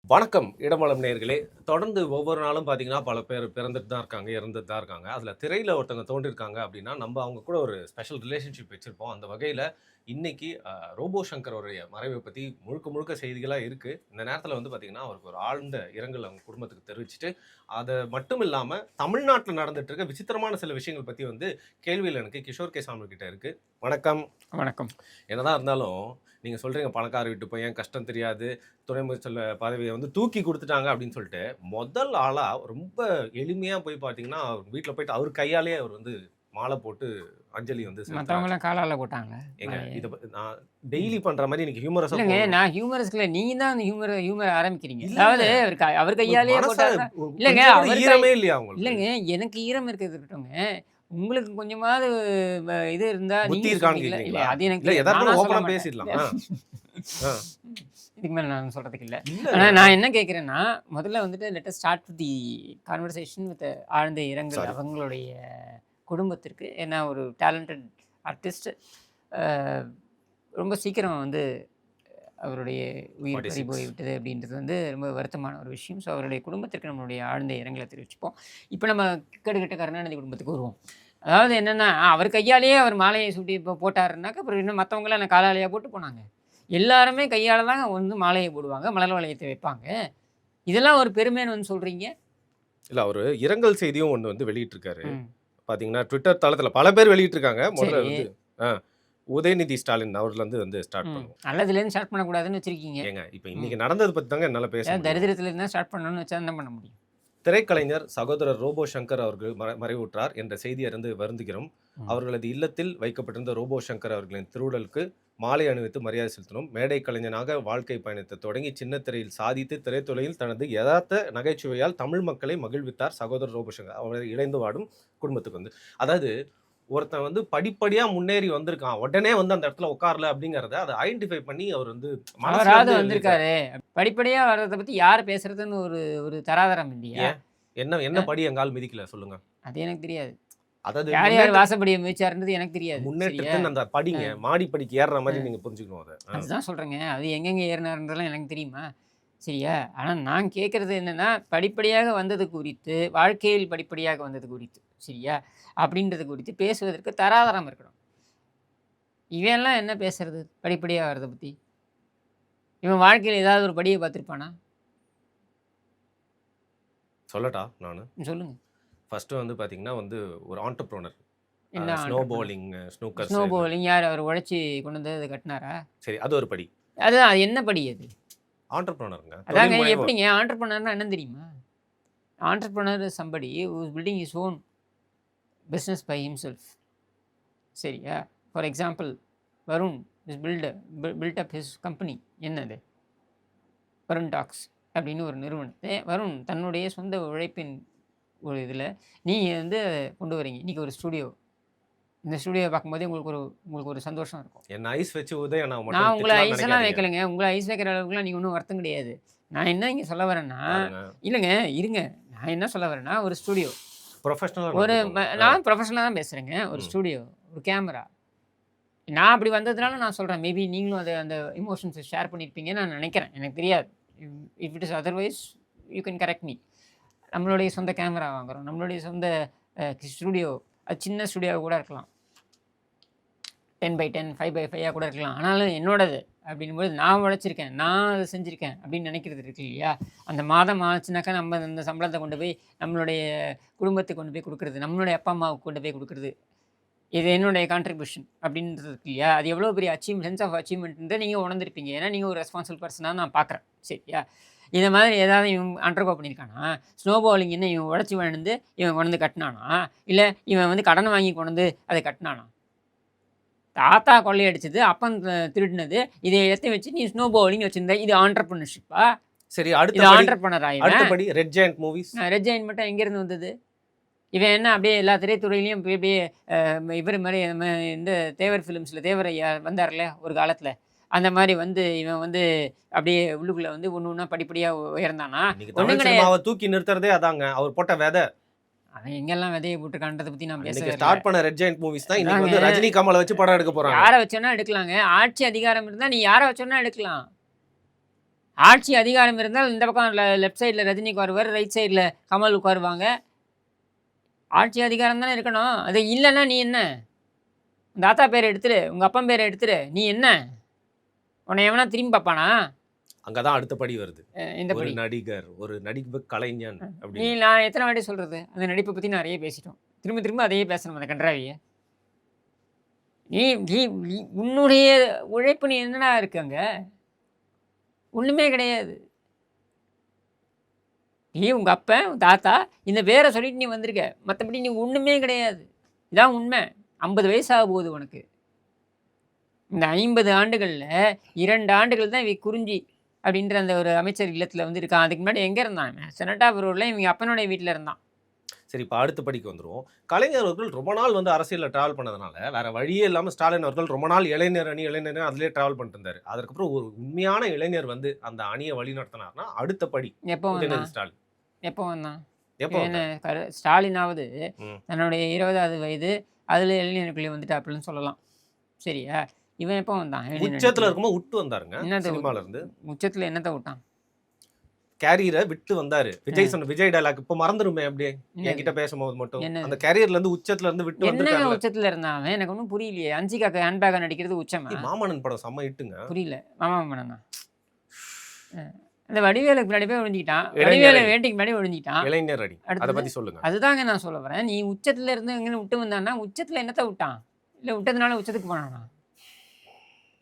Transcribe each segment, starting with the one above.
வணக்கம் இடமலம் நேயர்களே. தொடர்ந்து ஒவ்வொரு நாளும் பார்த்தீங்கன்னா, பல பேர் பிறந்துட்டு தான் இருக்காங்க, இறந்துட்டு தான் இருக்காங்க. அதில திரையில ஒருத்தவங்க தோன்றியிருக்காங்க அப்படின்னா, நம்ம அவங்க கூட ஒரு ஸ்பெஷல் ரிலேஷன்ஷிப் வச்சிருப்போம். அந்த வகையில இன்னைக்கு ரோபோ சங்கர் அவருடைய மறைவை பத்தி முழுக்க முழுக்க செய்திகளா இருக்கு. இந்த நேரத்தில வந்து பார்த்தீங்கன்னா, அவருக்கு ஒரு ஆழ்ந்த இரங்கல் அவங்க குடும்பத்துக்கு தெரிவிச்சுட்டு, அத மட்டும் இல்லாம தமிழ்நாட்டில நடந்துட்டு இருக்க விசித்திரமான சில விஷயங்கள் பத்தி வந்து கேள்விகள் எனக்கு கிஷோர் கே. சாமி கிட்ட இருக்கு. வணக்கம். வணக்கம். என்னதான் இருந்தாலும், நீங்க சொல்றீங்க பணக்கார வீட்டு பையன், கஷ்டம் தெரியாது, துணை முதல்வர் பதவிய வந்து தூக்கி குடுத்துட்டாங்க அப்படின்னு சொல்லிட்டு, முதல் ஆளா ரொம்ப எளிமையா போய் பார்த்தீங்கன்னா, வீட்ல போயிட்டு அவர் கையாலேயே அவர் வந்து மாலை போட்டு அஞ்சலி வந்து செலுத்துறாரு. மத்தவங்கலாம் காலால போட்டாங்க. ஏங்க நான் இத நான் டெய்லி பண்ற மாரி இன்னைக்கு ஹியூமரஸா இல்லங்க, போகணும். நான் ஹியூமரஸ்க்கு இல்ல. நீங்க தான் அந்த ஹியூமர ஆரம்பிக்கிறீங்க. இல்லங்க. அதாவது அவர் ஒரு கையாலேயே மனச போட்டாருன்னா இல்லங்க, கொஞ்சம் கூட அவர் ஈரமே இல்லையா உங்களுக்கு? இல்லங்க, எனக்கு ஈரம் இருக்கிறது இருக்கட்டுங்க. உங்களுக்கு கொஞ்சமாவது இது இருந்தா புத்தி நீங்க இருக்கான்னு சொல்றீங்கல்ல. இல்ல கேட்கிறீங்களா? அது எனக்கு இல்ல தெரியாது. எதார்த்தமா நானா சொல்ல ஓப்பனா மாட்டேன். பேசிடலாம். ஆ. இதுக்கு மேல நான் சொல்றதுக்கு இல்ல. ஆனா இல்லங்க. நான் என்ன கேட்கிறேன்னா, முதல்ல வந்துட்டு let us start with the conversation with ஆழ்ந்த இரங்கல் சாரி. அவங்களுடைய குடும்பத்திற்கு. ஏன்னா ஒரு டேலண்டட் ஆர்டிஸ்ட். அ ரொம்ப சீக்கிரம் வந்து அவருடைய உயிர் பறி 46. போய்விட்டது அப்படின்றது வந்து ரொம்ப வருத்தமான ஒரு விஷயம். ஸோ அவருடைய குடும்பத்திற்கு நம்மளுடைய ஆழ்ந்த இரங்கலை தெரிவிச்சுப்போம். இப்போ நம்ம கிட்டத்தட்ட கருணாநிதி குடும்பத்துக்கு வருவோம். அதாவது என்னென்னா, அவர் கையாலேயே அவர் மாலையை சூட்டி இப்போ போட்டாருன்னாக்க, அப்புறம் இன்னும் மற்றவங்களாம் என்ன காலாலேயே போட்டு போனாங்க. எல்லாருமே கையால் தான் வந்து மாலையை போடுவாங்க, மலர் வளையத்தை வைப்பாங்க. இதெல்லாம் ஒரு பெருமைன்னு வந்து சொல்கிறீங்க. இல்ல அவரு இரங்கல் செய்தியும் ஒண்ணு வந்து வெளியிட்டிருக்காரு. ம். பார்த்தீங்கன்னா, ட்விட்டர் தளத்தில பல பேர் வெளியிட்டிருக்காங்க. முதல்ல சரி. வந்து ஆ உதயநிதி ஸ்டாலின் அவர்லேருந்து வந்து ஸ்டார்ட் ம். பண்ணுவோம். நல்லதுலேருந்து ஸ்டார்ட் பண்ணக்கூடாதுன்னு வச்சுருக்கீங்க. ஏங்க, இப்ப ம். இன்னைக்கு நடந்தத பத்தி தாங்க என்னால பேச ஏதாவது முடியும். தரித்திரத்துலேருந்து தான் ஸ்டார்ட் பண்ணணும்னு வச்சா என்ன பண்ண முடியும்? திரைக்கலைஞர் சகோதரர் ரோபோ சங்கர் அவர்கள் மறைவுற்றார் என்ற செய்தி அறிந்து வருந்துகிறோம். ம். அவர்களது இல்லத்தில் வைக்கப்பட்டிருந்த ரோபோ சங்கர் அவர்களின் திருவுடலுக்கு மாலை அணிவித்து மரியாதை செலுத்தினோம். மேடை கலைஞனாக வாழ்க்கை பயணத்தை தொடங்கி சின்ன திரையில் சாதித்து திரைத்துறையில் தனது யதார்த்த நகைச்சுவையால் தமிழ் மக்களை மகிழ்வித்தார் சகோதரர் ரோபோ சங்கர். அவர் இணைந்து வாடும் குடும்பத்துக்கு வந்து. அதாவது ஒருத்தன் வந்து படிப்படியா முன்னேறி வந்திருக்கான். உடனே வந்து அந்த இடத்துல உட்காரல அப்படிங்கிறத அத ஐடென்டிஃபை பண்ணி அவர் வந்து மனசுல அவராவது இருந்து எழுதியிருக்காரு. வந்திருக்காரு. படிப்படியா வர்றத பத்தி யார் பேசுறதுன்னு ஒரு ஒரு தராதரம் இல்லையா? ஏன்? என்ன அ படி எங்கால் மிதிக்கல சொல்லுங்க. அது எனக்கு தெரியாது. அதாவது யார் யார் வாசப்படிய மிதிச்சாருன்றது எனக்கு தெரியாது. சரியா? முன்னேற்றத்தின் அந்த படிங்க. அ மாடி படிக்கு ஏறுற அ மாரி நீங்க புரிஞ்சுக்கணும் அத. அதுதான் சொல்றேங்க. அது எங்கெங்க ஏறுனாருன்றதெல்லாம் எனக்கு தெரியுமா? சரியா? ஆனா நான் கேட்கறது என்னன்னா, படிப்படியாக வந்தது குறித்து, வாழ்க்கையில் படிப்படியாக வந்தது குறித்து, சரியா? அப்படின்றது குறித்து பேசுவதற்கு தராதரம் இருக்கணும். இவன்லாம் என்ன பேசுறது? படிப்படியா வர்றத பத்தி? இவன் வாழ்க்கையில ஏதாவது ஒரு படிய பார்த்திருப்பானா? சொல்லட்டா நானு? சொல்லுங்க. ஃபர்ஸ்ட்டு வந்து பார்த்தீங்கன்னா வந்து ஒரு ஆன்டர்பிரினர். என்ன snow entrepreneur? Bowling, snookers snow இந்த பவுலிங் யார் அவர் உழைச்சு கொண்டு வந்து அத கட்டுனாரா? சரி அது ஒரு படி. அதுதான் அது என்ன படி அது? ஆன்டர்பிரினர்ங்க. அதாங்க தொழில் முனைவோர். எப்படிங்க ஆண்டர்பிரினர்னா என்னன்னு தெரியுமா? Entrepreneur is somebody who is building his own business by himself. சரியா? For example Varun is built up his company. என்னது? வருண் டாக்ஸ் அப்படின்னு ஒரு நிறுவனத்தை வருண் தன்னுடைய சொந்த உழைப்பின் ஒரு இதில நீங்க வந்து கொண்டு வரீங்க. இன்னைக்கு ஒரு ஸ்டுடியோ. இந்த ஸ்டுடியோவ பார்க்கும்போதே உங்களுக்கு ஒரு சந்தோஷம் இருக்கும். என்ன ஐஸ் வச்சு உதயண்ணாவ நான் மட்டும் உங்கள திட்டலாம்னு ஐஸ்லாம் நெனைக்காதீங்க. வைக்கலங்க. உங்கள ஐஸ் வைக்கிற அளவுக்குலாம் நீங்க ஒண்ணும் வருத்தம் கிடையாது. நான் என்ன இங்க சொல்ல வரேன்னா, பாருங்க. இல்லங்க இருங்க. நான் என்ன சொல்ல வரேன்னா, ஒரு ஸ்டுடியோ. புரொஃபஷனலா ஒரு நடந்துக்கோங்க. நான் ப்ரொஃபஷனலா தான் பேசுறேங்க. ஒரு ம். ஸ்டுடியோ, ஒரு கேமரா. நான் அப்படி வந்ததுனால நான் சொல்றேன். மேபி நீங்களும் அந்த எமோஷன்ஸ ஷேர் பண்ணியிருப்பீங்கன்னு நான் நெனைக்கிறேன். எனக்கு தெரியாது. If it is otherwise you can correct me. நம்மளுடைய சொந்த கேமரா வாங்குறோம். நம்மளுடைய சொந்த ஸ்டுடியோ. அது சின்ன ஸ்டுடியோவா கூட இருக்கலாம். 10x10, 5x5 கூட இருக்கலாம். ஆனாலும் என்னோடது அப்படின்னும்போது நான் உழைச்சிருக்கேன். நான் அத செஞ்சிருக்கேன் அப்படின்னு நினைக்கிறது இருக்கு இல்லையா? அந்த மாதம் ஆச்சுனாக்கா நம்ம அந்த சம்பளத்த கொண்டு போய் நம்மளுடைய குடும்பத்துக்கு கொண்டு போய் குடுக்குறது. நம்மளுடைய அப்பா, அம்மாவுக்கு கொண்டு போய் குடுக்குறது. இது என்னுடைய கான்ட்ரிபியூஷன் அப்படின்றது இருக்கு இல்லையா? அது எவ்வளோ பெரிய சென்ஸ் ஆஃப் அச்சீவ்மெண்ட்ன்றத நீங்க உணர்ந்திருப்பீங்க. ஏன்னா நீங்க ஒரு ரெஸ்பான்சிபிள் பர்சனா நான் பார்க்குறேன். சரியா? இந்த மாதிரி ஏதாவது இவன் அண்டர்கோ பண்ணியிருக்கானா? ஸ்னோ பவுலிங் என்ன இவன் உழைச்சு விழுந்து இவன் கொண்டு வந்து கட்டுனானா? இல்ல இவன் வந்து கடன் வாங்கி கொண்டு வந்து அத கட்டுனானா? தாத்தா கொள்ளையடிச்சது, அப்பன் திருடினது, இத எல்லாத்தையும் வச்சு நீ ஸ்னோ பவுலிங் வச்சிருந்த. இது ஆண்டர்பிரினர்ஷிப்பா? சரி இது ஆண்டர்பிரினரா அடுத்த இவன்? படி red giant movies. Red giant மட்டும் எங்கேருந்து வந்தது? இவன் என்ன அப்படியே எல்லா திரைத்துறையிலயும் இப்படி அப்படியே இவரு மாரி இந்த தேவர் ஃபிலிம்ஸ்ல தேவர் ஐயா வந்தார்ல ஒரு காலத்துல. அந்த மாரி வந்து இவன் வந்து அப்படியே உள்ளுக்குள்ள வந்து ஒண்ணு ஒண்ணா படிப்படியா உயர்ந்தானா? இன்னைக்கு ஒண்ணும் தமிழ் கிடையாது. சினிமாவ தூக்கி நிறுத்துறதே அதாங்க. அவர் போட்ட வெத. அவன் எங்கெல்லாம் விதைய போட்டுருக்கான்றத பத்தி நான் அன்னைக்கு பேசவே இல்ல. ஸ்டார்ட் பண்ண ரெட் ஜெயண்ட் மூவிஸ் தான் இன்னைக்கு அதாங்க. வந்து ரஜினி, கமல வச்சு படம் எடுக்க போறாங்க. யார வச்சோன்னா எடுக்கலாங்க. ஆட்சி அதிகாரம் இருந்தா நீ யார வச்சோன்னா எடுக்கலாம். ஆட்சி அதிகாரம் இருந்தால் இந்த பக்கம் லெஃப்ட் சைடில் ரஜினி உட்காருவார், ரைட் சைடில் கமல் உட்காருவாங்க. ஆட்சி அதிகாரம் தானே இருக்கணும். அது இல்லைன்னா நீ என்ன? உங்கள் தாத்தா பேரை எடுத்துரு, உங்கள் அப்பன் பேரை எடுத்துரு, நீ என்ன? உன்னை எவனா திரும்பி பார்ப்பானா? அங்கதான் அடுத்த படி வருது. இந்த ஒரு படி நடிகர், ஒரு நடிப்பு கலைஞன் நீ அப்படின்னு. நான் எத்தனை வாட்டி சொல்கிறது? அந்த நடிப்பை பற்றி நிறைய பேசிட்டோம். திரும்ப திரும்ப அதையே பேசணும் அந்த கன்றாவியை. நீ நீ நீ உன்னுடைய உழைப்பு நீ என்னடா இருக்கு அங்க? ஒன்றுமே கிடையாது. நீ உங்கள் அப்பன் உன் தாத்தா இந்த பேரை சொல்லிட்டு நீ வந்திருக்க, மற்றபடி நீ ஒன்றுமே கிடையாது. இதான் உண்மை. 50 வயசாக போகுது உனக்கு. இந்த 50 ஆண்டுகளில் 2 ஆண்டுகள் தான் இவ குறிஞ்சி அப்படின்ற அந்த ஒரு அமைச்சர் இல்லத்தில் வந்து இருக்கான். அதுக்கு முன்னாடி எங்கே இருந்தான்? செனட்டாபுரூரில் இவங்க அப்பனுடைய வீட்டில் இருந்தான். சரி, இப்போ அடுத்த படிக்கு வந்துருவோம். கலைஞர் அவர்கள் ரொம்ப நாள் வந்து அரசியலில் டிராவல் பண்ணதுனால வேற வழியே இல்லாமல் ஸ்டாலின் அவர்கள் ரொம்ப நாள் இளைஞர் அணி அதிலே டிராவல் பண்ணிட்டு இருந்தாரு. அதுக்கப்புறம் ஒரு உண்மையான இளைஞர் வந்து அந்த அணியை வழி நடத்தினார்னா அடுத்த படி எப்போ வந்தான்? உதயநிதி ஸ்டாலின். எப்போ வந்தான்? எப்போ என்ன ஸ்டாலினாவது ம். தன்னுடைய 20வது வயது அதில் இளைஞருக்குள்ளே வந்துட்டாப்புலன்னு சொல்லலாம். சரியா? இவன் எப்போ வந்தான்? உச்சத்துல இருக்கும்போது விட்டு வந்தாருங்க என்னத்தை சினிமால இருந்து. உச்சத்தில் என்னத்தை விட்டான்? கேரியரை விட்டு வந்தாரு. விஜய் சொன்ன விஜய் டைலாக் இப்போ மறந்துருமே அப்படியே என்கிட்ட பேசும்போது மட்டும். என்னது? அந்த கேரியர்ல இருந்து உச்சத்துல இருந்து விட்டு என்னங்க வந்திருக்காரு. உச்சத்தில் இருந்தான் அவன்? எனக்கு ஒன்றும் புரியலையே. அஞ்சிகாக்கு ஹேண்ட்பேக்கை நடிக்கிறது உச்சமா? மாமன்னன் படம் செம்ம இட்டுங்க. புரியல. மாமா பண்ணனா அந்த வடிவேலுக்கு முன்னாடி போய் ஒழிஞ்சிக்கிட்டான். இளைஞர் வடிவேலு அணி. வேட்டைக்கு முன்னாடி ஒழிஞ்சிக்கிட்டான். இளைஞர் அணி அதை அடுத்தது? பத்தி சொல்லுங்க. அதுதாங்க நான் சொல்ல வரேன். நீ உச்சத்தில் இருந்து எங்கே விட்டு வந்தான்னா உச்சத்தில் என்னத்தை விட்டான்? இல்லை விட்டதுனால உச்சத்துக்கு போனானா?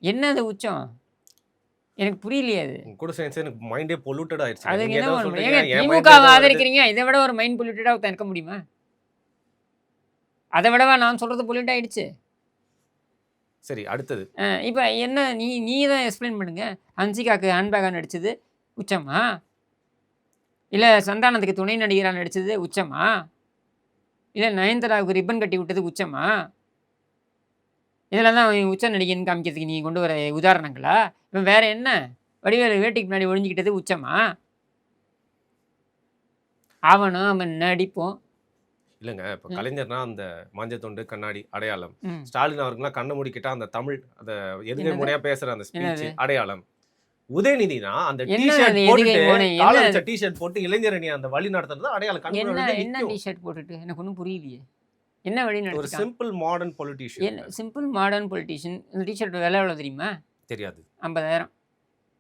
என்ன அது உச்சம்? எனக்கு புரியலையே அது. உங்க கூட சேர்ந்து எனக்கு மைண்டே பொல்யூட்டட் ஆயிடுச்சு. அதுக்கு நீங்க என்ன ஏதோ பண்ண சொல்றீங்க, முடியும்? என் mind திமுகவை ஏதோ வருது. ஆதரிக்கிறீங்க. இதை விட ஒரு மைண்ட் பொல்யூட்டடாக ஒருத்தன் இருக்க முடியுமா? அதை விடவா நான் சொல்கிறது பொல்யூட் ஆயிடுச்சு? சரி, அடுத்தது. இப்போ என்ன நீ தான் எக்ஸ்பிளைன் பண்ணுங்க. ஹன்சிகாக்கு ஹேண்ட்பேக்காக நடிச்சது உச்சமா? இல்லை சந்தானத்துக்கு துணை நடிகராக நடிச்சது உச்சமா? இல்லை நயன்தாராவுக்கு ரிப்பன் கட்டி விட்டது உச்சமா? இதெல்லாம் தான் அவன் உச்ச நடிகன்னு காமிக்கிறதுக்கு நீ கொண்டு வர உதாரணங்களா? இப்போ வேற என்ன? வடிவேலு வேட்டைக்கு முன்னாடி ஒழிஞ்சிக்கிட்டது உச்சமா? அவனும் அவன் நடிப்போம். இல்லைங்க, இப்போ கலைஞர்னா அந்த மஞ்சத்தொண்டு கண்ணாடி அடையாளம். ம். ஸ்டாலின் அவர்கள்லாம் கண்ணை மூடிக்கிட்டா அந்த தமிழ் அந்த எதுகை என்னது? முனையா பேசுற அந்த ஸ்பீச் என்னது? அடையாளம். உதயநிதினா அந்த என்ன டிஷர்ட் அது போட்டுட்டு எதுகை முனை? கால என்ன வச்ச டிஷர்ட் போட்டு இளைஞர் அணி அந்த வழி நடத்துறது அடையாளம். கண்ணு என்ன முன்னாடி என்ன நிக்கும். டிஷர்ட் போட்டுட்டு? எனக்கு ஒன்றும் புரியலையே. என்ன வழி ஒரு நடத்திட்டான்? Simple modern politician. என்ன சிம்பிள் மாடர்ன் பொலிட்டிஷியன். இந்த டிஷர்ட் விலை எவ்வளோ தெரியுமா? தெரியாது 50,000.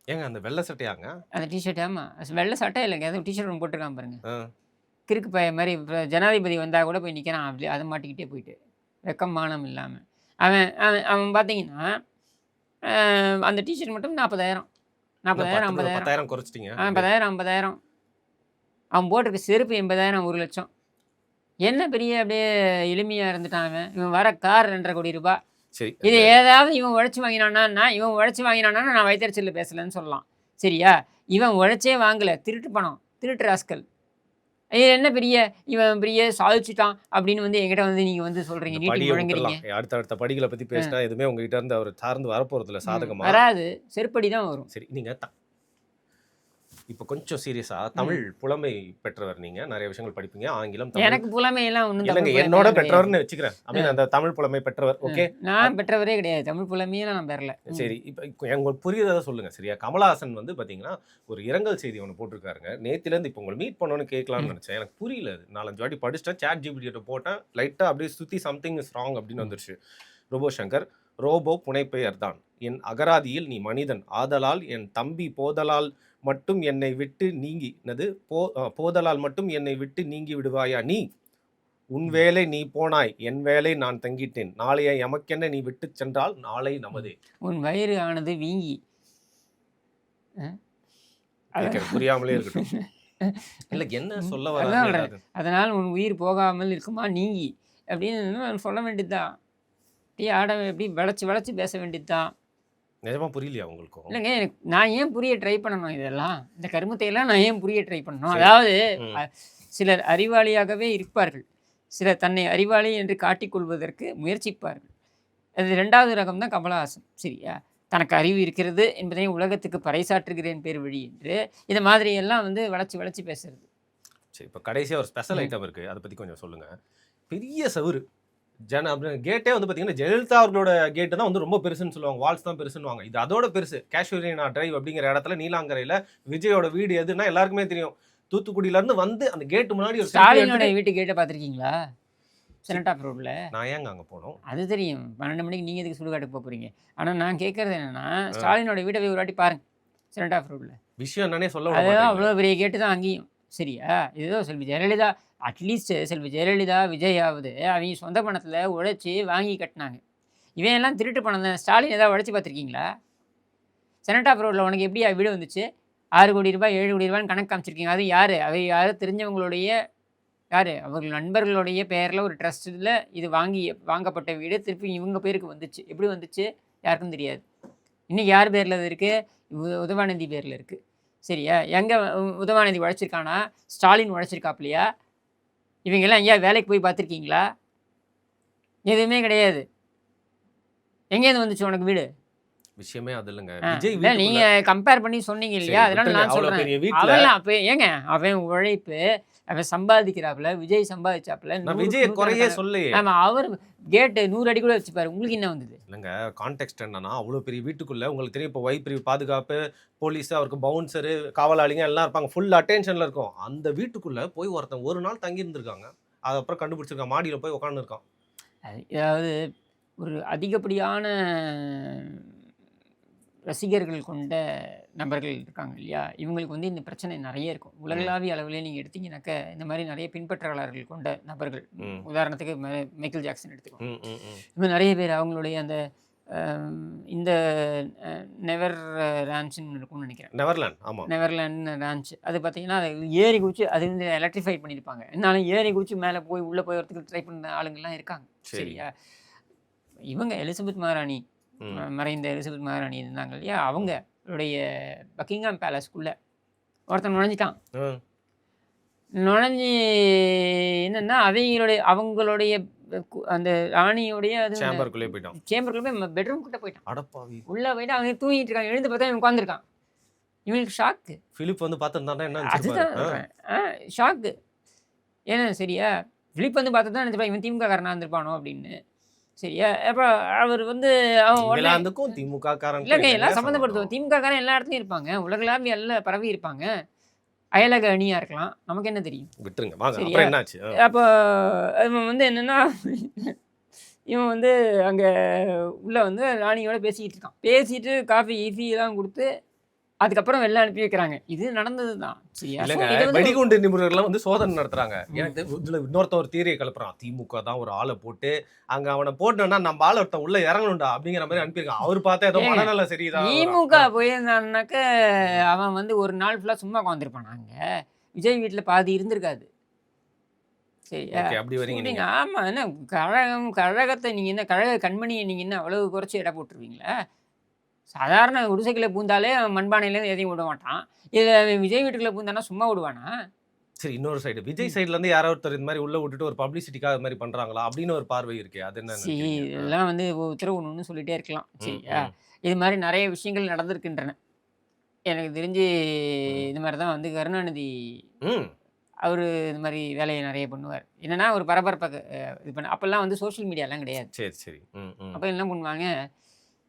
ஏங்க அந்த வெள்ளை சட்டையாங்க? அந்த டிஷர்ட் ஆமாம். வெள்ளை சட்டை இல்லைங்க. அது டிஷர்ட் ஒன்று போட்டிருக்கான் பாருங்க. ஆ. கிறுக்கு பைய மாதிரி இப்போ ஜனாதிபதி வந்தால் கூட போய் நிற்கிறான். அப்படி அதை மாட்டிக்கிட்டே போயிட்டு வெக்கம் மானம் இல்லாமல் அவன் அவன் அவன் பார்த்தீங்கன்னா அந்த டிஷர்ட் மட்டும் 40,000 40,000 50,000 10,000 குறைச்சிட்டீங்க. 50,000 50,000. அவன் போட்டிருக்க செருப்பு 80,000 1,00,000. என்ன பெரிய அப்படியே எளிமையாக இருந்துட்டான் அவன். இவன் வர கார் 2.5 கோடி ரூபாய். சரி, இது ஏதாவது இவன் உழைச்சி வாங்கினான்னா இவன் உழைச்சி வாங்கினான்னா நான் வயிற்றுச்சலில் பேசலைன்னு சொல்லலாம். சரியா? இவன் உழைச்சே வாங்கலை. திருட்டு பணம், திருட்டு ராஸ்கல். இது என்ன பெரிய இவன் பெரிய சாதிச்சுட்டான் அப்படின்னு வந்து என்கிட்ட வந்து நீங்கள் வந்து சொல்கிறீங்க, இந்த நீட்டி படியை முழங்குறீங்க. விட்டுறலாம். அடுத்த படிகளை பத்தி பேசினா எதுவுமே உங்ககிட்ட இருந்து அவர் சார்ந்து வரப்போறது இல்ல சாதகமா. வராது, செருப்படி தான் வரும். சரி, நீங்க இப்போ கொஞ்சம் சீரியஸா தமிழ் புலமை பெற்றவர். நீங்க நிறைய விஷயங்கள் படிப்பீங்க. ஆங்கிலம், தமிழ். எனக்கு புலமையெல்லாம் ஒன்றும் இல்லைங்க, என்னோட பெற்றவர்னு வச்சுக்கிறேன். அந்த தமிழ் புலமை பெற்றவர். ஓகே, நான் பெற்றவரே கிடையாது. தமிழ் புலமையெல்லாம் நான் பெறல. சரி, இப்போ உங்களுக்கு புரியுறத சொல்லுங்க. சரியா? கமலஹாசன் வந்து பாத்தீங்கன்னா ஒரு இரங்கல் செய்தி ஒன்று போட்டிருக்காருங்க. நேத்திலேருந்து இப்போ உங்களை மீட் பண்ணணும்னு கேட்கலாம்னு நினைச்சேன். எனக்கு புரியல. அது 4-5 வாட்டி படிச்சுட்டேன். சாட் ஜிபிடி போட்டேன். லைட்டா அப்படியே சுத்தி சம்திங் இஸ் ராங் அப்படின்னு வந்துருச்சு. ரோபோ சங்கர், ரோபோ புனைப்பெயர் தான். என் அகராதியில் நீ மனிதன் ஆதலால் என் தம்பி போதலால் மட்டும் என்னை விட்டு நீங்கினது போதலால் மட்டும் என்னை விட்டு நீங்கி விடுவாயா நீ? உன் வேலை நீ போனாய், என் வேலை நான் தங்கிட்டேன். நாளைய எமக்கென்ன நீ விட்டு சென்றால் நாளை நமதே. உன் வயிறு ஆனது வீங்கி. புரியாமலே இருக்கட்டும். இல்ல என்ன சொல்ல வர? அதனால் உன் உயிர் போகாமல் இருக்குமா நீங்கி அப்படின்னு சொல்ல வேண்டியதுதான். அப்படியே எப்படி வளைச்சி வளைச்சி பேச வேண்டியதுதான். நிஜமா புரியலையா உங்களுக்கும்? இல்லைங்க, எனக்கு நான் ஏன் புரிய ட்ரை பண்ணணும்? இதெல்லாம் இந்த கருமத்தையெல்லாம் நான் ஏன் புரிய ட்ரை பண்ணணும்? அதாவது சிலர் அறிவாளியாகவே இருப்பார்கள், சிலர் தன்னை அறிவாளி என்று காட்டிக்கொள்வதற்கு முயற்சிப்பார்கள். அது 2வது ரகம் தான் கமலஹாசன். சரியா? தனக்கு அறிவு இருக்கிறது என்பதை உலகத்துக்கு பறைசாற்றுகிறேன் பேர் வழி என்று இந்த மாதிரி எல்லாம் வந்து வளைச்சி வளைச்சி பேசுறது. சரி, இப்போ கடைசியாக ஒரு ஸ்பெஷல் ஐட்டம் இருக்குது, அதை பற்றி கொஞ்சம் சொல்லுங்கள். பெரிய சவுறு கேட்டே வந்து பார்த்தீங்கன்னா, ஜெயலலிதா அவர்களோட கேட்டு தான் வந்து ரொம்ப பெருசுன்னு சொல்லுவாங்க. வால்ஸ் தான் பெருசுன்னுவாங்க. இது அதோட பெருசு. காஷ்மீரினா டிரைவ் அப்படிங்கிற இடத்துல நீலாங்கரையில விஜயோட வீடு எதுன்னா எல்லாருக்குமே தெரியும். தூத்துக்குடியிலருந்து வந்து அந்த கேட் முன்னாடி ஒரு செல்ஃபி ஸ்டாலினோட எடுத்துட்டு வீட்டு கேட்ட பார்த்துருக்கீங்களா? செனட் ஆஃப் ரோட்ல. நான் ஏங்க அங்க போணும்? அது தெரியும். 12 மணிக்கு நீங்க எதுக்கு சுடுகாட்டுக்கு போறீங்க? ஆனா நான் கேட்கறது என்னன்னா, ஸ்டாலினோட வீட போய் ஒரு வாட்டி பாருங்க. செனட் ஆஃப் ரோட்ல. விஷயம் என்னன்னே சொல்ல விட அதுதான் மாட்டேங்கிறீங்க. அவ்வளோ பெரிய கேட்டு தான் அங்கேயும். சரியா? ஏதோ செல்வி ஜெயலலிதா அட்லீஸ்ட் செல்வி ஜெயலலிதா, விஜயாவது அவிங்க சொந்த பணத்துல உழைச்சு வாங்கி கட்டுனாங்க. இவன் எல்லாம் திருட்டு பணம் தான். ஸ்டாலின் ஏதாவது உழைச்சு பார்த்துருக்கீங்களா? செனட் ஆஃப் ரோட்ல உனக்கு எப்படியா வீடு வந்துச்சு? 6 கோடி ரூபாய், 7 கோடி ரூபாய்ன்னு கணக்கு காமிச்சிருக்கீங்க. அது யாரு? அவை யாரோ தெரிஞ்சவங்களுடைய யாரு? அவர்கள் நண்பர்களுடைய பெயர்ல ஒரு ட்ரஸ்ட்ல இது வாங்கப்பட்ட வீடு திருப்பி இவங்க பேருக்கு வந்துச்சு. எப்படி வந்துச்சு? யாருக்கும் தெரியாது. இன்னைக்கு யார் பேர்ல அது இருக்கு? உதவாநிதி பேர்ல இருக்கு. சரியா? எங்க உதவாநிதி உழைச்சிருக்கானா? ஸ்டாலின் உழைச்சிருக்காப்லையா? இவங்கெல்லாம் எங்கேயாவது வேலைக்கு போய் பார்த்துருக்கீங்களா? எதுவுமே கிடையாது. எங்கேருந்து வந்துச்சு உனக்கு வீடு? விஷயமே அது இல்லங்க. ஆ, விஜய் இல்ல நீங்க வீட்டுக்குள்ள கம்பேர் பண்ணி சொன்னீங்க சரி இல்லையா? அதனால விட்டுருங்க. நான் அவ்வளோ சொல்றேன். பெரிய வீட்ல அவன்லாம் அப்ப ஏங்க அவன் உழைப்பு, அவன் சம்பாதிக்கிறாப்புல, விஜய் சம்பாதிச்சாப்புல நான் 100க்கு விஜய குறையே 100 சொல்லலையே. ஆமா அவர் கேட்டு 100 அடி கூட வச்சுப்பாரு. உங்களுக்கு என்ன வந்தது? இல்லங்க கான்டெக்ஸ்ட் என்னன்னா, அவ்வளோ பெரிய வீட்டுக்குள்ள உங்களுக்கு தெரியும் இப்போ பிரிவு பாதுகாப்பு, போலீஸ், அவருக்கு பவுன்சரு, காவலாளிங்க எல்லாம் இருப்பாங்க. ஃபுல் அட்டென்ஷன்ல இருக்கும். அந்த வீட்டுக்குள்ள போய் ஒருத்தன் ஒரு நாள் தங்கி இருந்திருக்காங்க. அது அப்புறம் கண்டுபிடிச்சிருக்கான். மாடியில போய் உட்கார்ந்துருக்கான். அதாவது ஒரு அதிகப்படியான ரசிகர்கள் கொண்ட நபர்கள் இருக்காங்க இல்லையா? இவங்களுக்கு வந்து இந்த பிரச்சனை நெறைய இருக்கும். ம். உலகளாவிய அளவிலே நீங்க எடுத்தீங்கன்னாக்க, இந்த மாரி நெறைய பின்பற்றாளர்கள் கொண்ட நபர்கள். ம். உதாரணத்துக்கு மைக்கேல் ஜாக்சன் எடுத்துக்குவோம். ம். ம். ம். இன்னும் நெறைய பேர் அவங்களுடைய அந்த இந்த நெவர் ரான்ச்சுன்னு இருக்கும்னு நெனைக்கிறேன். நெதர்லாண்ட். ஆமா. Neverland ranch. அது பார்த்தீங்கன்னா, அது ஏறி குதிச்சு அது வந்து எலக்ட்ரிஃபை பண்ணியிருப்பாங்க. இருந்தாலும் ஏறி குதிச்சு மேல போய் உள்ள போய் வரதுக்கு ட்ரை பண்ண ஆளுங்கலாம் இருக்காங்க. சரி. சரியா? இவங்க எலிசபெத் மகாராணி ம். மறைந்த எலிசபெத் மகாராணி இருந்தாங்க இல்லையா? அவங்களுடைய பக்கிங்ஹாம் பேலஸ்க்குள்ள ஒருத்தன் நுழைஞ்சிட்டான். ம். நுழைஞ்சு என்னன்னா, அவங்களுடைய அந்த ராணியோடைய அது சேம்பருக்குள்ளே போயிட்டான். சேம்பருக்குள்ள போய் பெட்ரூம் கிட்ட போயிட்டான். அடப்பாவி! உள்ள போயிட்டு அவன் தூங்கிட்டு இருக்கான். எழுந்து பார்த்தா இவன் உட்காந்துருக்கான். இவனுக்கு ஷாக்கு. பிலிப் வந்து பார்த்திருந்தாருன்னா என்ன நினைச்சிருப்பாரு? அதுதான் சொல்றேன். ஷாக்கு. ஏன்னா சரியா? பிலிப் வந்து பார்த்து தான் நினைச்சிருப்பான் இவன் திமுக காரனா இருந்திருப்பானோ அப்படின்னு. சரியா? அப்ப அவர் வந்து அவன் உடனே இங்கிலாந்துக்கும் திமுக காரனுக்கும் இல்லங்க என்னங்க எல்லாம் சம்மந்தம்? சம்மந்தப்படுத்துவோம். திமுக காரன் எல்லா இடத்துலயும் இருப்பாங்க. உலகளாவிய எல்லாம் பரவி இருப்பாங்க. அயலக அணியா இருக்கலாம். நமக்கு என்ன தெரியும்? விட்டுருங்க. வாங்க. சரியா? அப்புறம் என்னாச்சு? அப்போ இவன் வந்து என்னன்னா, இவன் வந்து அங்க உள்ள வந்து ராணியோட பேசிக்கிட்டு இருக்கான். பேசிட்டு காஃபி, கீஃபிலாம் குடுத்து, அதுக்கப்புறம் வெளில அனுப்பி வைக்கிறாங்க. இது நடந்தது தான். சரியா? ஸோ இல்லங்க. இது வந்து வெடிகுண்டு நிபுணர்கள்லாம் வந்து சோதனை நடத்துறாங்க. ம். எனக்கு இதுல இன்னொருத்தன் ஒரு தியரிய கிளப்புறான். திமுக தான் ஒரு ஆள போட்டு, அங்க அவன போட்டோம்னா நம்ம ஆள ஒருத்தன் உள்ள இறங்கணும்டா அப்படிங்கிற மாரி அனுப்பியிருக்கான். அவரு பார்த்தா ஏதோ ஏங்க மனநலம் சரியில்லாதவரா. திமுக போயிருந்தான்னாக்க, அவன் வந்து ஒரு நாள் ஃபுல்லா சும்மா உட்காந்துருப்பானா அங்க? விஜய் வீட்ல பாதி இருந்திருக்காது. சரியா? ஓகே. அப்படி வரீங்க ஷூட்டிங் நீங்க. ஆமா. என்ன கழகத்த நீங்க என்ன கழக கண்மணிய நீங்க என்ன அவ்வளவு குறைச்சு எடை போட்டுருவீங்களா? சாதாரண குடிசைக்குள்ள பூந்தாலே அவன் மண்பானையிலேருந்து எதையும் விட மாட்டான். இதுல அவன் விஜய் வீட்டுக்குள்ள பூந்தான்னா சும்மா விடுவானா? சரி இன்னொரு சைடு. விஜய் ம். சைடுல இருந்து யாரோ ஒருத்தர் இந்த மாரி உள்ள விட்டுட்டு ஒரு பப்ளிசிட்டிக்காக இது மாரி பண்றாங்களா? அப்படின்னு ஒரு பார்வை இருக்கே. அது என்ன நினைக்கிறீங்க? இதெல்லாம் வந்து உத்தரவு ஒண்ணு சொல்லிட்டே இருக்கலாம். ம். சரியா? ம். இது மாரி நெறைய விஷயங்கள் நடந்திருக்கின்றன. எனக்கு தெரிஞ்சு ம். இது மாரி தான் வந்து கருணாநிதி ம். அவரு இது மாரி வேலைய நெறைய பண்ணுவாரு. என்னன்னா ஒரு பரபரப்ப இது பண்ண அப்பல்லாம் வந்து சோசியல் மீடியாலாம் கிடையாது. சரி, சரி. ம். ம். அப்ப என்ன பண்ணுவாங்க,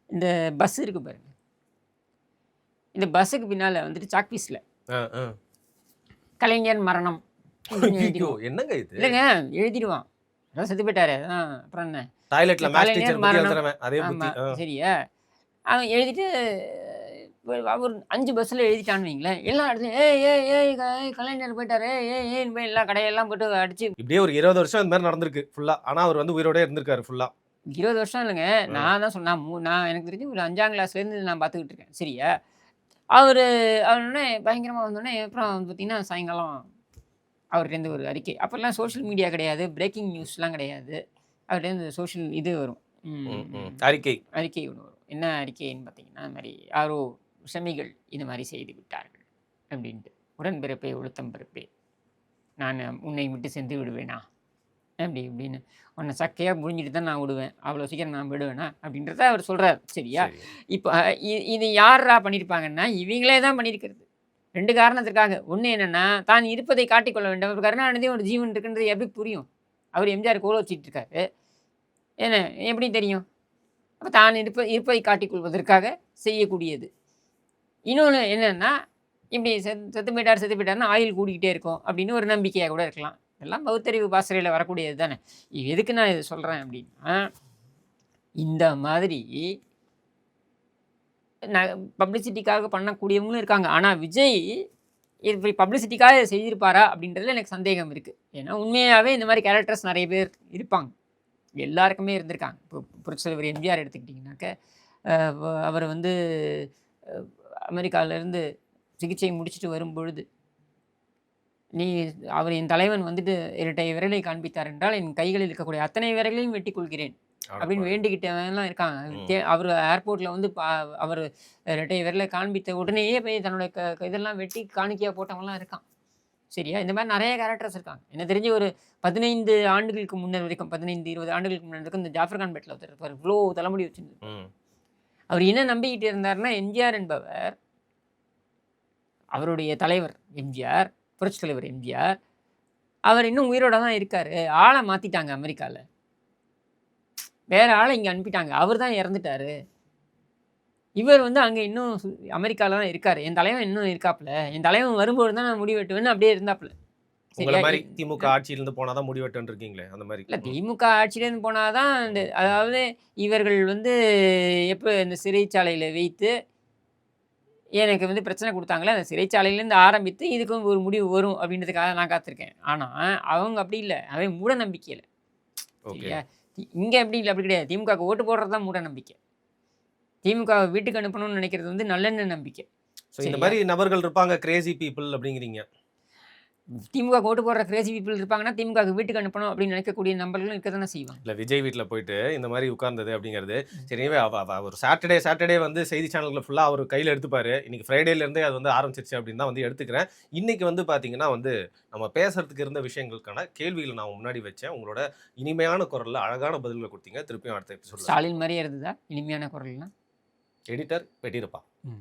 இந்த பஸ் இருக்கு பாருங்க. இந்த பஸ்ஸுக்கு பின்னால வந்துட்டு சாக்பீஸ்ல அ. அ. கலைஞர் மரணம் அப்படின்னு ஐய்யய்யோ! எழுதிருவான். என்னங்க இது? இல்லங்க எழுதிருவான். அதான் செத்து போயிட்டாரு. அதான் அப்புறம் என்ன? டாய்லெட்ல மேத்ஸ் கலைஞர் டீச்சர் புத்தி மரணம். எழுதுறவன். அதே புத்தி. ஆமா. சரியா? அவன் எழுதிட்டு அவர் 5 பஸ்ஸில் எழுதிட்டான்னு வைங்களேன். எல்லா இடத்துலயும் ஏய் ஏய் ஏய் கலைஞர் போயிட்டாரு. ஏய் ஏய்ன்னு போய் எல்லா கடையெல்லாம் போட்டு அடிச்சு இப்படியே ஒரு 20 வருஷம் இந்த மாரி நடந்திருக்கு ஃபுல்லா. ஆனா அவர் வந்து உயிரோடயே இருந்திருக்காரு ஃபுல்லா. 20 வருஷம் இல்லைங்க. ம். நான் தான் சொன்னேன். நான் எனக்கு தெரிஞ்சு ஒரு 5ஆம் கிளாஸ்லேருந்து நான் பார்த்துக்கிட்டு இருக்கேன். சரியா? அவர் உடனே பயங்கரமா வந்தோடனே அப்புறம் வந்து பார்த்தீங்கன்னா, சாயங்காலம் அவர்ட்டேருந்து ஒரு அறிக்கை. அப்போல்லாம் சோஷியல் மீடியா கிடையாது. பிரேக்கிங் நியூஸ்லாம் கிடையாது. அவர்ட்டேருந்து சோஷியல் இது வரும். ம். ம். அறிக்கை. அறிக்கை ஒண்ணு வரும். என்ன அறிக்கைன்னு பார்த்தீங்கன்னா, இந்த மாரி யாரோ ஷமிகள் இது மாரி செய்து விட்டார்கள் அப்படின்ட்டு. உடன்பிறப்பே உளுத்தம் பிறப்பே நான் உன்னை விட்டு சென்று விடுவேனா? அப்படி இப்படின்னு. உன்னை சக்கையா புழிஞ்சிட்டு தான் நான் விடுவேன். அவ்வளோ சீக்கிரம் நான் விடுவேனா? அப்படின்றத அவர் சொல்றாரு. சரியா? சரி. இப்ப இது யார்ரா பண்ணியிருப்பாங்கன்னா, இவங்களே தான் பண்ணியிருக்கிறது. 2 காரணத்திற்காக. ஒண்ணு என்னன்னா, தான் இருப்பதை காட்டிக்கொள்ள வேண்டும். கருணாநிதி ஒரு ஜீவன் இருக்குன்றது எப்படி புரியும்? அவர் எம்ஜிஆர் கோல வச்சுட்டு இருக்காரு. ஏன்னா எப்படி தெரியும்? அப்ப தான் இருப்பை காட்டிக்கொள்வதற்காக செய்யக்கூடியது. இன்னொன்னு என்னன்னா, இப்படி செத்து போயிட்டார், செத்து போயிட்டாருன்னா ஆயுள் கூடிக்கிட்டே இருக்கும் அப்படின்னு ஒரு நம்பிக்கையா கூட இருக்கலாம். இதெல்லாம் பகுத்தறிவு பாசறையில வரக்கூடியது தானே. எதுக்கு நான் இத சொல்றேன் அப்படின்னா, இந்த மாதிரி ந பப்ளிசிட்டிக்காக பண்ணக்கூடியவங்களும் இருக்காங்க. ஆனா விஜய் இப்படி பப்ளிசிட்டிக்காக இத செய்திருப்பாரா அப்படின்றதுல எனக்கு சந்தேகம் இருக்கு. ஏன்னா உண்மையாவே இந்த மாதிரி கேரக்டர்ஸ் நெறைய பேர் இருப்பாங்க. எல்லாருக்குமே இருந்திருக்காங்க. இப்போ புரட்சித்தலைவர் எம்ஜிஆர் எடுத்துக்கிட்டிங்கனாக்க, அவர் வந்து அ அமெரிக்காவிலேருந்து சிகிச்சை முடிச்சுட்டு வரும்பொழுது, "நீ அவர் என் தலைவன் வந்துட்டு இரட்டை விரலை காண்பித்தார் என்றால், என் கைகளில் இருக்கக்கூடிய அத்தனை விரல்களையும் வெட்டிக் கொள்கிறேன்." அப்படின்னு அடப்பாவி! வேண்டிக்கிட்டவன்லாம் இருக்காங்க. ம். அவர் ஏர்போர்ட்ல வந்து அவர் இரட்டை விரல காண்பித்த உடனேயே போய் தன்னுடைய இதெல்லாம் வெட்டி காணிக்கையா போட்டவன்லாம் இருக்கான். சரியா? இந்த மாரி நெறைய கேரக்டர்ஸ் இருக்காங்க. எனக்கு தெரிஞ்சு ஒரு 15 ஆண்டுகளுக்கு முன்னர் வரைக்கும் 15, 20 ஆண்டுகளுக்கு முன்னாடி வரைக்கும் இந்த ஜாஃபர் கான் பெட்ல ஒருத்தர் இருப்பாரு. இவ்ளோ தலைமுடி வச்சிருந்தாரு. ம். அவர் என்ன நம்பிக்கிட்டு இருந்தாருன்னா, எம்ஜிஆர் என்பவர் அவருடைய தலைவர் எம்ஜிஆர், புரட்சித் தலைவர் எம்ஜிஆர். அவர் இன்னும் உயிரோட தான் இருக்காரு. ஆள மாத்திட்டாங்க அமெரிக்கால. வேற ஆள இங்க அனுப்பிட்டாங்க. அவர் தான் இறந்துட்டாரு. இவர் வந்து அங்க இன்னும் அமெரிக்கால தான் இருக்காரு. என் தலைவன் இன்னும் இருக்காப்புல. என் தலைவன் வரும்போது தான் நான் முடி வெட்டுவேன்னு அப்படியே இருந்தாப்புல. உங்கள சரியா? மாரி திமுக ஆட்சியிலிருந்து போனா தான் முடி வெட்டுன்னு இருக்கீங்களே, அந்த மாரி. இல்ல ம். திமுக ஆட்சியிலேருந்து போனா தான் அதாவது இவர்கள் வந்து எப்ப இந்த சிறைச்சாலையில வைத்து எனக்கு வந்து பிரச்சனை குடுத்தாங்களோ, அந்த சிறைச்சாலையிலேருந்து ஆரம்பித்து இதுக்கும் ஒரு முடிவு வரும் அப்படின்றதுக்காக நான் காத்திருக்கேன். ஆனா, அவங்க அப்படி இல்ல. அவன் மூட நம்பிக்கையில. ஓகே. சரியா? இங்க அப்படி இல்ல. அப்படி கிடையாது. திமுகவுக்கு ஓட்டு போடுறது தான் மூட நம்பிக்கை. திமுகவ வீட்டுக்கு அனுப்பணும்னு நினைக்கிறது வந்து நல்லெண்ண நம்பிக்கை. ஸோ இந்த சரியா? மாரி நபர்கள் இருப்பாங்க, கிரேசி பீப்பிள் அப்படிங்கிறீங்க. திமுகவுக்கு ஓட்டு போடுற கிரேசி பீப்பிள் இருப்பாங்கன்னா, திமுகவுக்கு வீட்டுக்கு அனுப்பணும் அப்படின்னு நினைக்கக்கூடிய நபர்களும் இருக்க தானே செய்வாங்க. இல்ல விஜய் வீட்ல போயிட்டு இந்த மாரி உட்கார்ந்தது அப்படிங்கிறது, ம். சரி anyway அவ அவ ஒரு சாட்டர்டே வந்து செய்தி சேனல்கள ஃபுல்லா அவரு கையில எடுத்துப்பாரு. இன்னைக்கு ஃப்ரைடேல இருந்தே அது வந்து ஆரம்பிச்சிருச்சு அப்படின்னு தான் வந்து எடுத்துக்கிறேன். இன்னைக்கு வந்து பார்த்தீங்கன்னா வந்து, நம்ம பேசுறதுக்கு இருந்த விஷயங்களுக்கான கேள்விகள நான் முன்னாடி வச்சேன். உங்களோட இனிமையான குரல்ல அழகான பதில்கள குடுத்தீங்க. திருப்பியும் அடுத்த எபிசோட்ல ஸ்டாலின் மாரியே இருந்ததா? இனிமையான குரல்லாம்? எடிட்டர் வெட்டியிருப்பா.